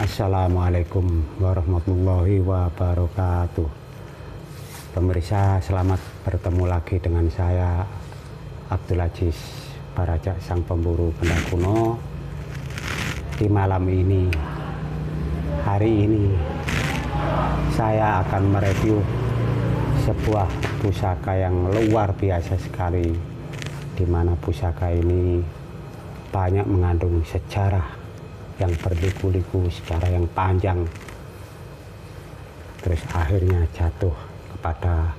Assalamualaikum warahmatullahi wabarakatuh. Pemirsa, selamat bertemu lagi dengan saya Abdul Aziz Baraja, sang pemburu benda kuno. Di malam ini, hari ini, saya akan mereview sebuah pusaka yang luar biasa sekali, di mana pusaka ini banyak mengandung sejarah yang berliku-liku, sejarah yang panjang, terus akhirnya jatuh kepada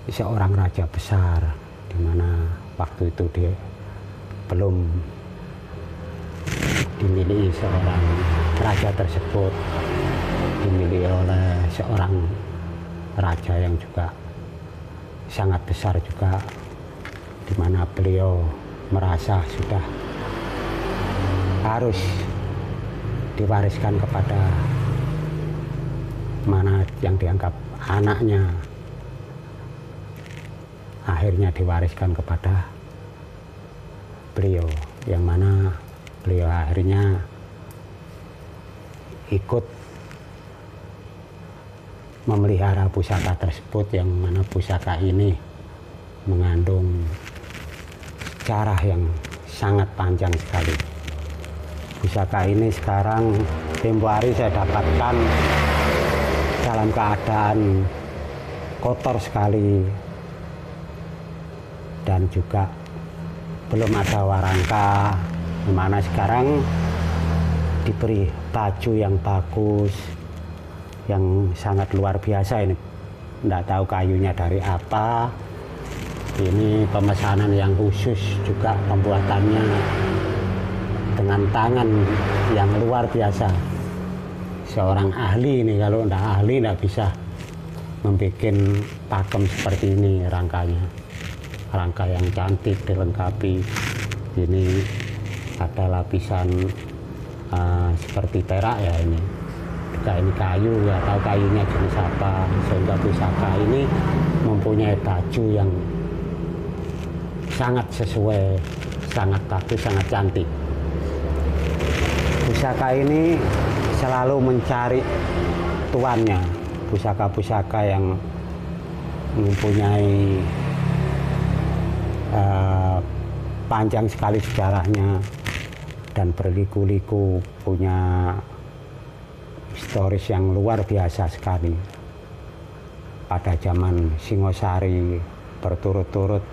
seorang raja besar, di mana waktu itu dia belum dimiliki seorang raja tersebut, dimiliki oleh seorang raja yang juga sangat besar juga, di mana beliau merasa sudah harus diwariskan kepada mana yang dianggap anaknya. Akhirnya diwariskan kepada beliau, yang mana beliau akhirnya ikut memelihara pusaka tersebut, yang mana pusaka ini mengandung sejarah yang sangat panjang sekali. Pusaka ini sekarang tempo hari saya dapatkan dalam keadaan kotor sekali, dan juga belum ada warangka, dimana sekarang diberi baju yang bagus, yang sangat luar biasa. Ini tidak tahu kayunya dari apa, ini pemesanan yang khusus juga, pembuatannya dengan tangan yang luar biasa. Seorang ahli ini, kalau tidak ahli tidak bisa membuat pakem seperti ini. Rangka yang cantik dilengkapi, ini ada lapisan seperti perak ya, ini juga ini kayu, ya tahu kayunya jenis apa, sehingga pusaka ini mempunyai baju yang sangat sesuai, sangat bagus, sangat cantik. Pusaka ini selalu mencari tuannya. Pusaka-pusaka yang mempunyai panjang sekali sejarahnya dan berliku-liku, punya historis yang luar biasa sekali. Pada zaman Singosari berturut-turut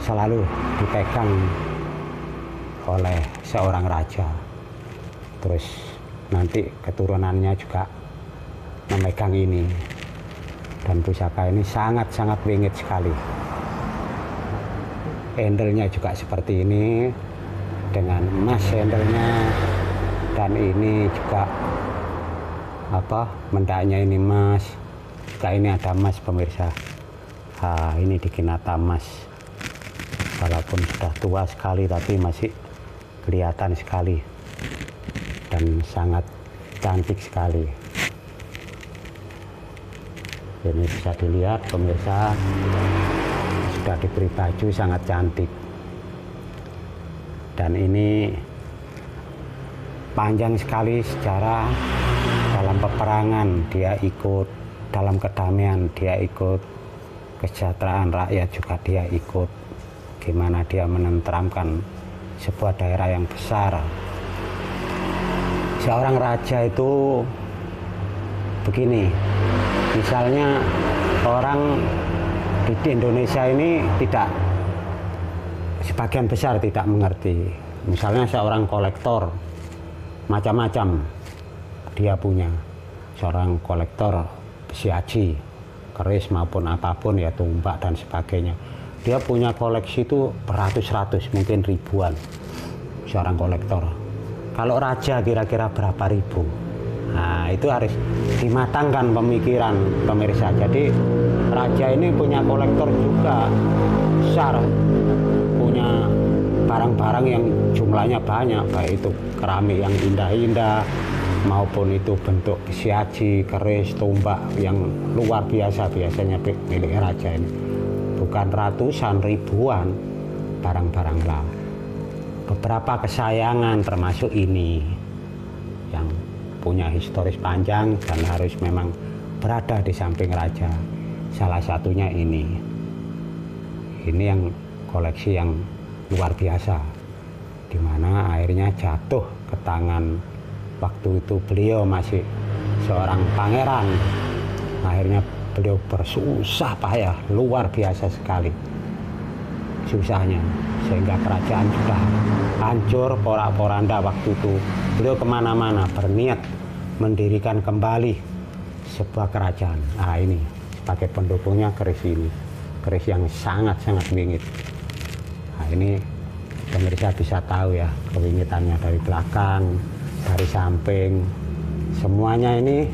selalu dipegang oleh seorang raja. Terus nanti keturunannya juga memegang ini, dan pusaka ini sangat-sangat wingit sekali. Handle-nya juga seperti ini dengan emas handle-nya, dan ini juga mendaknya ini emas, juga ini ada emas pemirsa. Ini dikinata emas, walaupun sudah tua sekali tapi masih kelihatan sekali dan sangat cantik sekali. Ini bisa dilihat pemirsa, sudah diberi baju sangat cantik, dan ini panjang sekali sejarah. Dalam peperangan dia ikut, dalam kedamaian dia ikut, kesejahteraan rakyat juga dia ikut, gimana dia menenteramkan sebuah daerah yang besar. Seorang raja itu begini, misalnya orang di Indonesia ini tidak, sebagian besar tidak mengerti. Misalnya seorang kolektor, macam-macam dia punya. Seorang kolektor besi aji, keris maupun apapun ya, tumbak dan sebagainya. Dia punya koleksi itu beratus-ratus, mungkin ribuan, seorang kolektor. Kalau raja kira-kira berapa ribu? Nah, itu harus dimatangkan pemikiran pemirsa. Jadi raja ini punya kolektor juga besar, punya barang-barang yang jumlahnya banyak, baik itu keramik yang indah-indah maupun itu bentuk besi aji, keris, tombak yang luar biasa biasanya milik raja ini. Bukan ratusan, ribuan barang-barang lah. Beberapa kesayangan termasuk ini. punya historis panjang dan harus memang berada di samping raja. Salah satunya ini yang koleksi yang luar biasa, di mana akhirnya jatuh ke tangan waktu itu beliau masih seorang pangeran. Akhirnya beliau bersusah payah luar biasa sekali susahnya, sehingga kerajaan sudah hancur porak-poranda waktu itu. Beliau kemana-mana berniat mendirikan kembali sebuah kerajaan. Nah ini sebagai pendukungnya keris ini, keris yang sangat-sangat wingit. Nah ini pemirsa bisa tahu ya kewingitannya dari belakang, dari samping, semuanya ini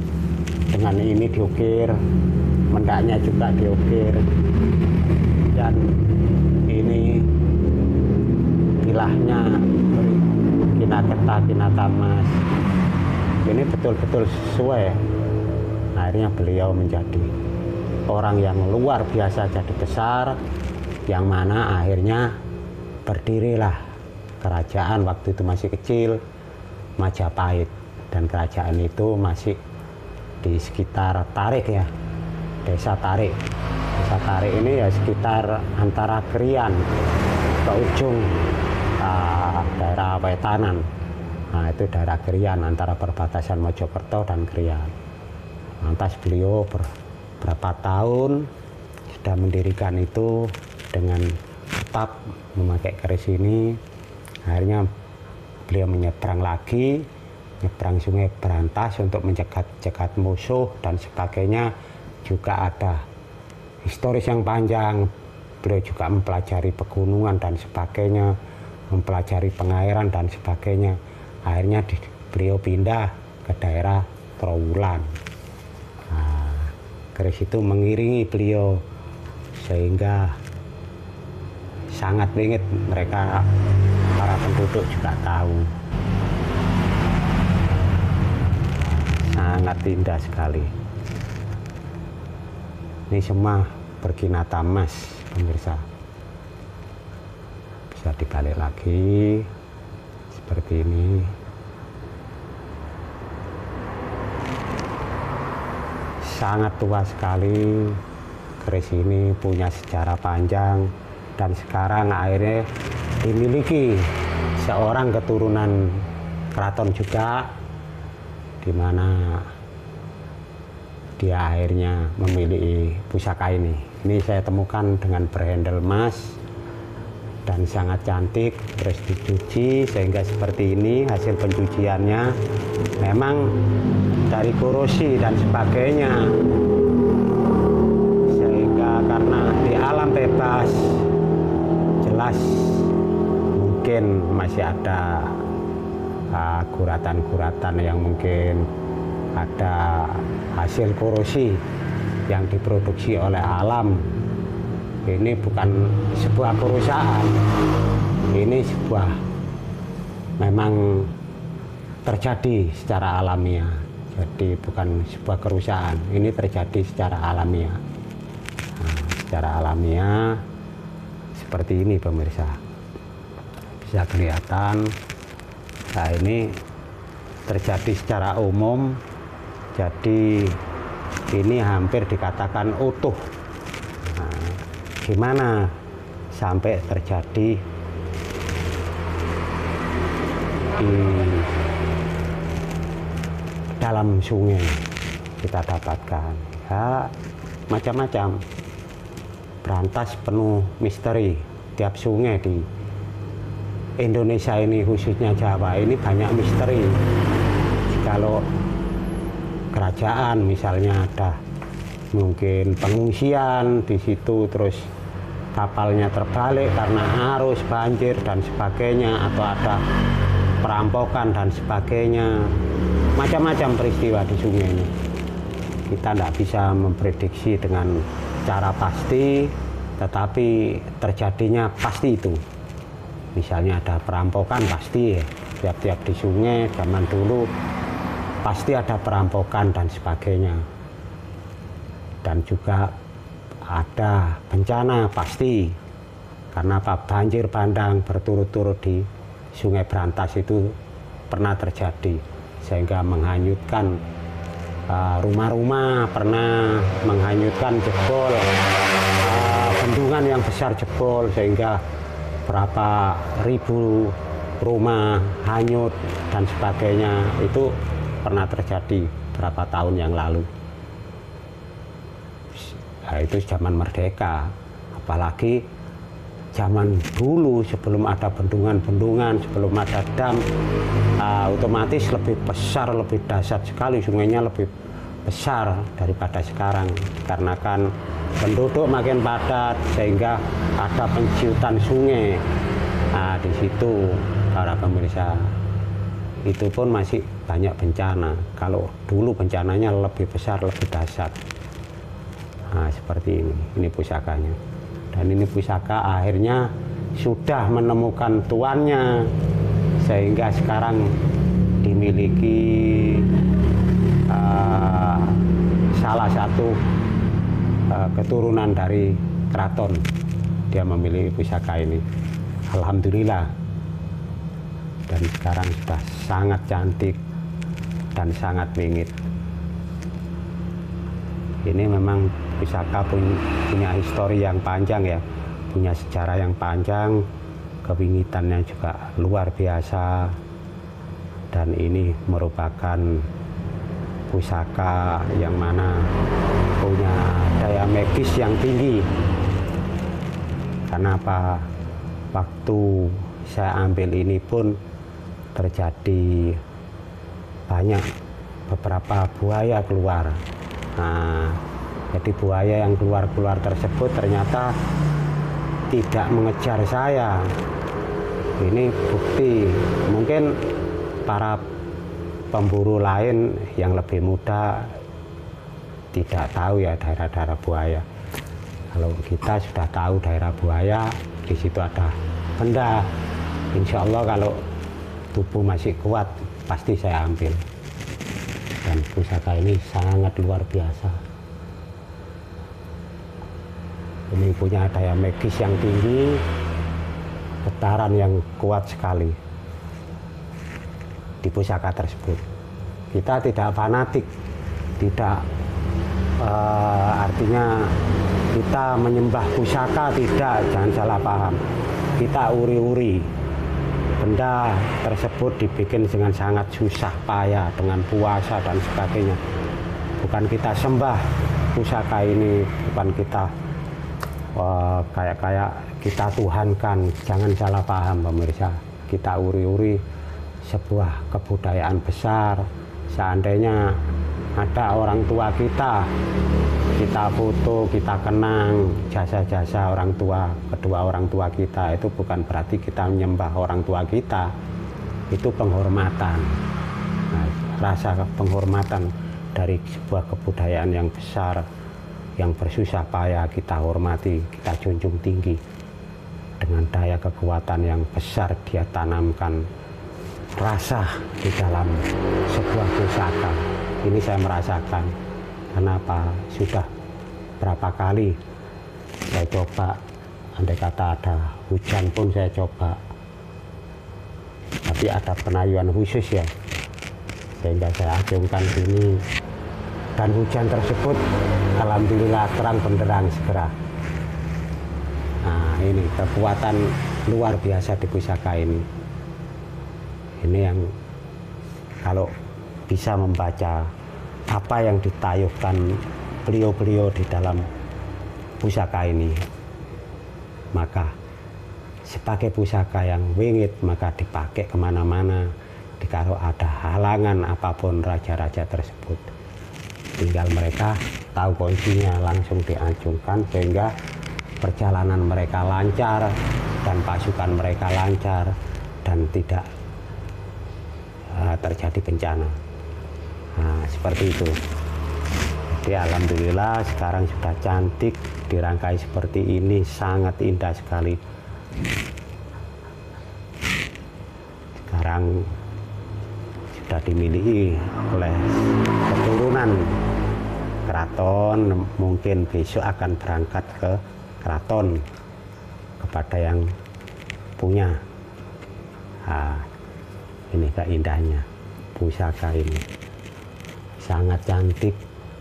dengan ini diukir, mendaknya juga diukir, dan ini pilahnya kinata emas. Ini betul-betul sesuai. Akhirnya beliau menjadi orang yang luar biasa, jadi besar, yang mana akhirnya berdirilah kerajaan waktu itu masih kecil, Majapahit, dan kerajaan itu masih di sekitar Tarik ya, desa Tarik. Desa Tarik ini ya sekitar antara Krian ke ujung daerah Wetanan. Nah itu daerah Krian, antara perbatasan Mojokerto dan Krian. Lantas beliau berapa tahun sudah mendirikan itu dengan tetap memakai keris ini. Akhirnya beliau menyeberang lagi, nyebrang Sungai Berantas untuk mencegat musuh dan sebagainya. Juga ada historis yang panjang. Beliau juga mempelajari pegunungan dan sebagainya, mempelajari pengairan dan sebagainya. Akhirnya beliau pindah ke daerah Trowulan. Nah, keris itu mengiringi beliau sehingga sangat wingit. Mereka para penduduk juga tahu. Sangat indah sekali. Ini semua berkinata emas, pemirsa. Bisa dibalik lagi seperti ini. Sangat tua sekali keris ini, punya sejarah panjang, dan sekarang akhirnya dimiliki seorang keturunan keraton juga, di mana dia akhirnya memiliki pusaka ini. Ini saya temukan dengan berhandle emas dan sangat cantik, terus dicuci sehingga seperti ini hasil pencuciannya. Memang dari korosi dan sebagainya, sehingga karena di alam bebas jelas mungkin masih ada guratan-guratan yang mungkin ada hasil korosi yang diproduksi oleh alam. Ini bukan sebuah kerusakan, ini sebuah memang terjadi secara alamiah. Jadi bukan sebuah kerusakan, ini terjadi secara alamiah. Nah, secara alamiah seperti ini pemirsa, bisa kelihatan. Nah ini terjadi secara umum, jadi ini hampir dikatakan utuh. Nah, gimana sampai terjadi di dalam sungai kita dapatkan? Ya macam-macam. Berantas penuh misteri. Tiap sungai di Indonesia ini, khususnya Jawa ini, banyak misteri. Kalau kerajaan misalnya ada mungkin pengungsian di situ, terus kapalnya terbalik karena arus, banjir dan sebagainya, atau ada perampokan dan sebagainya, macam-macam peristiwa di sungai ini. Kita tidak bisa memprediksi dengan cara pasti, tetapi terjadinya pasti itu. Misalnya ada perampokan, pasti ya, tiap-tiap di sungai zaman dulu pasti ada perampokan dan sebagainya. Dan juga ada bencana pasti, karena apa? Banjir bandang berturut-turut di Sungai Berantas itu pernah terjadi, sehingga menghanyutkan rumah-rumah, pernah menghanyutkan jebol bendungan yang besar jebol sehingga berapa ribu rumah hanyut dan sebagainya. Itu pernah terjadi berapa tahun yang lalu. Nah, itu zaman merdeka. Apalagi zaman dulu sebelum ada bendungan-bendungan, sebelum ada dam, otomatis lebih besar, lebih dahsyat sekali, sungainya lebih besar daripada sekarang. Karena kan penduduk makin padat sehingga ada penciutan sungai. Nah, di situ para pemirsa, itu pun masih banyak bencana. Kalau dulu bencananya lebih besar, lebih dahsyat. Nah, seperti ini pusakanya. Dan ini pusaka akhirnya sudah menemukan tuannya, sehingga sekarang dimiliki salah satu keturunan dari keraton. Dia memiliki pusaka ini, alhamdulillah. Dan sekarang sudah sangat cantik dan sangat wingit. Ini memang pusaka punya histori yang panjang ya, punya sejarah yang panjang, kewingitannya juga luar biasa. Dan ini merupakan pusaka yang mana punya daya magis yang tinggi. Kenapa? Waktu saya ambil ini pun terjadi banyak beberapa buaya keluar. Nah, jadi buaya yang keluar tersebut ternyata tidak mengejar saya. Ini bukti, mungkin para pemburu lain yang lebih muda tidak tahu ya daerah-daerah buaya. Kalau kita sudah tahu daerah buaya, di situ ada benda. Insya Allah kalau tubuh masih kuat, pasti saya ambil. Dan pusaka ini sangat luar biasa. Ini punya daya magis yang tinggi, getaran yang kuat sekali di pusaka tersebut. Kita tidak fanatik, tidak artinya kita menyembah pusaka, tidak, jangan salah paham. Kita uri-uri. Benda tersebut dibikin dengan sangat susah payah, dengan puasa dan sebagainya. Bukan kita sembah pusaka ini, bukan kita kayak kita tuhankan. Jangan salah paham pemirsa. Kita uri-uri sebuah kebudayaan besar. Seandainya ada orang tua kita foto, kita kenang jasa-jasa orang tua, kedua orang tua kita, itu bukan berarti kita menyembah orang tua kita. Itu penghormatan. Nah, rasa penghormatan dari sebuah kebudayaan yang besar, yang bersusah payah kita hormati, kita junjung tinggi. Dengan daya kekuatan yang besar dia tanamkan rasa di dalam sebuah pusaka. Ini saya merasakan. Kenapa? Sudah berapa kali saya coba, andai kata ada hujan pun saya coba. Tapi ada penayuan khusus ya, sehingga saya acungkan sini. Dan hujan tersebut alhamdulillah terang benderang segera. Nah, ini kekuatan luar biasa di pusaka ini. Ini yang kalau bisa membaca apa yang ditayukan beliau-beliau di dalam pusaka ini, maka sebagai pusaka yang wingit, maka dipakai kemana-mana. Kalau ada halangan apapun raja-raja tersebut, tinggal mereka tahu kuncinya, langsung diacungkan sehingga perjalanan mereka lancar dan pasukan mereka lancar dan tidak terjadi bencana. Nah, seperti itu. Jadi alhamdulillah sekarang sudah cantik, dirangkai seperti ini, sangat indah sekali. Sekarang sudah dimiliki oleh keturunan keraton, mungkin besok akan berangkat ke keraton kepada yang punya. Nah, ini keindahnya pusaka ini. Sangat cantik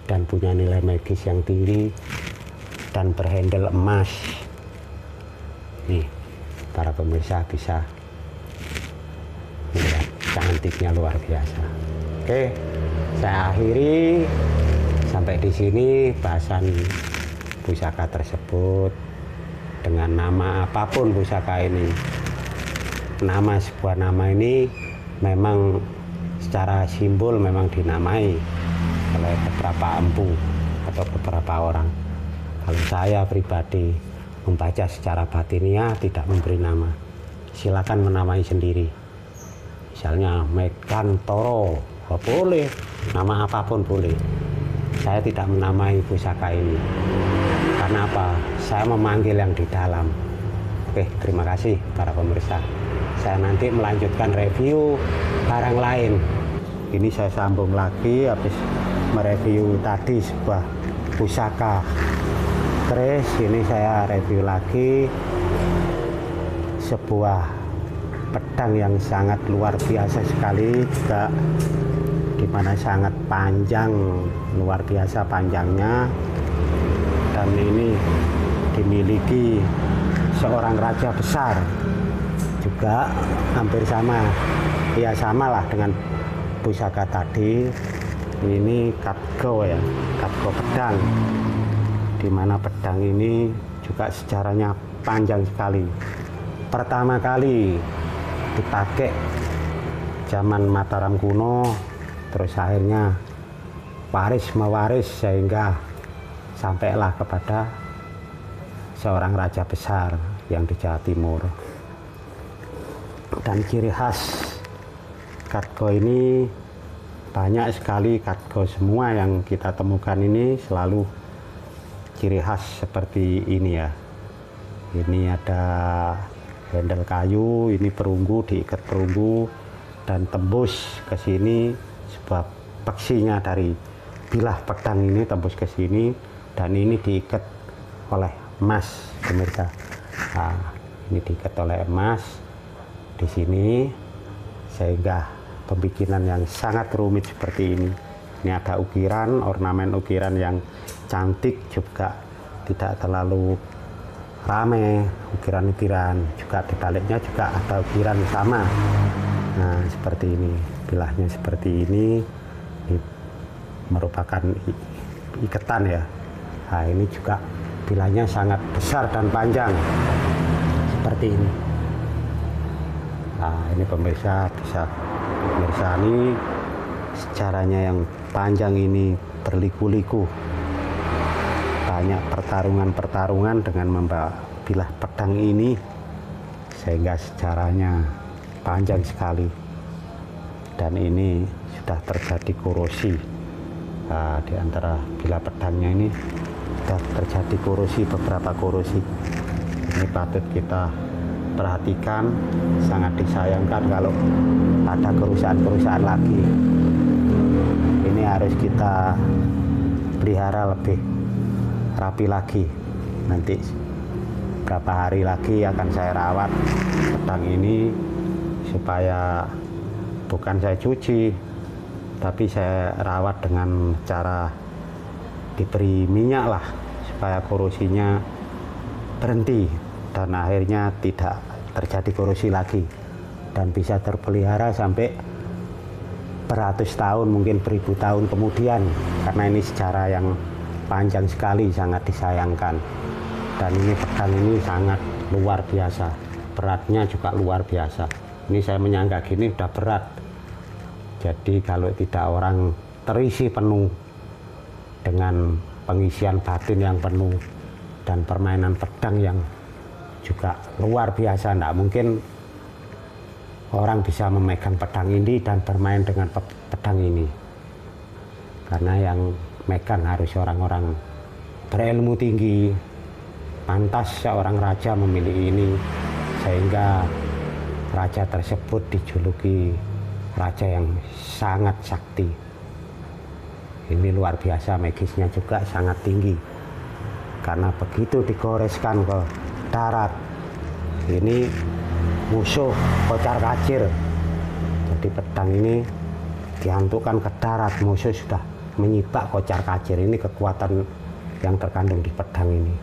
dan punya nilai magis yang tinggi dan berhandle emas. Nih, para pemirsa bisa melihat cantiknya luar biasa. Oke, saya akhiri sampai di sini bahasan pusaka tersebut. Dengan nama apapun pusaka ini, sebuah nama ini memang secara simbol memang dinamai oleh beberapa empu atau beberapa orang. Kalau saya pribadi membaca secara batiniah tidak memberi nama, silakan menamai sendiri. Misalnya Megantoro, boleh, nama apapun boleh. Saya tidak menamai pusaka ini. Karena apa? Saya memanggil yang di dalam. Oke, terima kasih para pemirsa. Saya nanti melanjutkan review barang lain. Ini saya sambung lagi habis mereview tadi sebuah pusaka. Terus ini saya review lagi sebuah pedang yang sangat luar biasa sekali juga, dimana sangat panjang, luar biasa panjangnya, dan ini dimiliki seorang raja besar, juga hampir sama, ya samalah dengan pusaka tadi. Ini Khadga ya, Khadga pedang, dimana pedang ini juga sejarahnya panjang sekali. Pertama kali dipakai zaman Mataram kuno, terus akhirnya waris mewaris sehingga sampailah kepada seorang raja besar yang di Jawa Timur. Dan ciri khas Khadga ini banyak sekali. Khadga semua yang kita temukan ini selalu ciri khas seperti ini ya. Ini ada handle kayu, ini perunggu, diikat perunggu dan tembus ke sini sebuah peksinya dari bilah pedang ini tembus ke sini. Dan ini diikat oleh emas, pemirsa. Nah, ini diikat oleh emas di sini sehingga pembikinan yang sangat rumit seperti ini. Ini ada ukiran, ornamen ukiran yang cantik, juga tidak terlalu rame ukiran-ukiran. Juga di baliknya juga ada ukiran sama. Nah, seperti ini, bilahnya seperti ini merupakan iketan ya. Nah, ini juga bilahnya sangat besar dan panjang seperti ini. Nah, ini pemirsa bisa ini sejarahnya yang panjang ini, berliku-liku, banyak pertarungan dengan membawa bilah pedang ini sehingga sejarahnya panjang sekali. Dan ini sudah terjadi korosi. Nah, di antara bilah pedangnya ini sudah terjadi korosi, beberapa korosi. Ini patut kita perhatikan, sangat disayangkan kalau ada kerusakan-kerusakan lagi. Ini harus kita pelihara lebih rapi lagi. Nanti berapa hari lagi akan saya rawat pedang ini supaya bukan saya cuci, tapi saya rawat dengan cara diberi minyak lah, supaya korosinya berhenti dan akhirnya tidak terjadi korosi lagi dan bisa terpelihara sampai beratus tahun, mungkin beribu tahun kemudian, karena ini sejarah yang panjang sekali, sangat disayangkan. Dan ini pedang ini sangat luar biasa, beratnya juga luar biasa. Ini saya menyangka gini udah berat. Jadi kalau tidak orang terisi penuh dengan pengisian batin yang penuh dan permainan pedang yang juga luar biasa, tidak mungkin orang bisa memegang pedang ini dan bermain dengan pedang ini. Karena yang megang harus orang-orang berilmu tinggi. Pantas seorang raja memiliki ini, sehingga raja tersebut dijuluki raja yang sangat sakti. Ini luar biasa, magisnya juga sangat tinggi. Karena begitu digoreskan ke darat, ini musuh kocar kacir. Jadi pedang ini dihantukkan ke darat, musuh sudah menyibak kocar kacir. Ini kekuatan yang terkandung di pedang ini.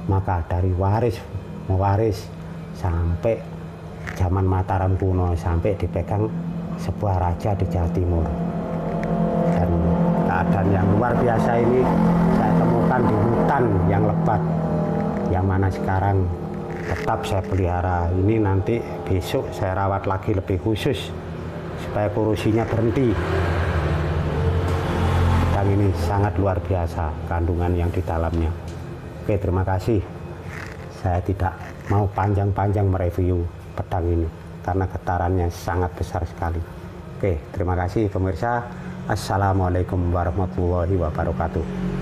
Maka dari waris mewaris sampai zaman Mataram kuno, sampai dipegang sebuah raja di Jawa Timur. Dan keadaan yang luar biasa ini saya temukan di hutan yang lebat, yang mana sekarang tetap saya pelihara. Ini nanti besok saya rawat lagi lebih khusus supaya korosinya berhenti. Pedang ini sangat luar biasa kandungan yang di dalamnya. Oke, terima kasih. Saya tidak mau panjang-panjang mereview pedang ini karena getarannya sangat besar sekali. Oke, terima kasih pemirsa. Assalamualaikum warahmatullahi wabarakatuh.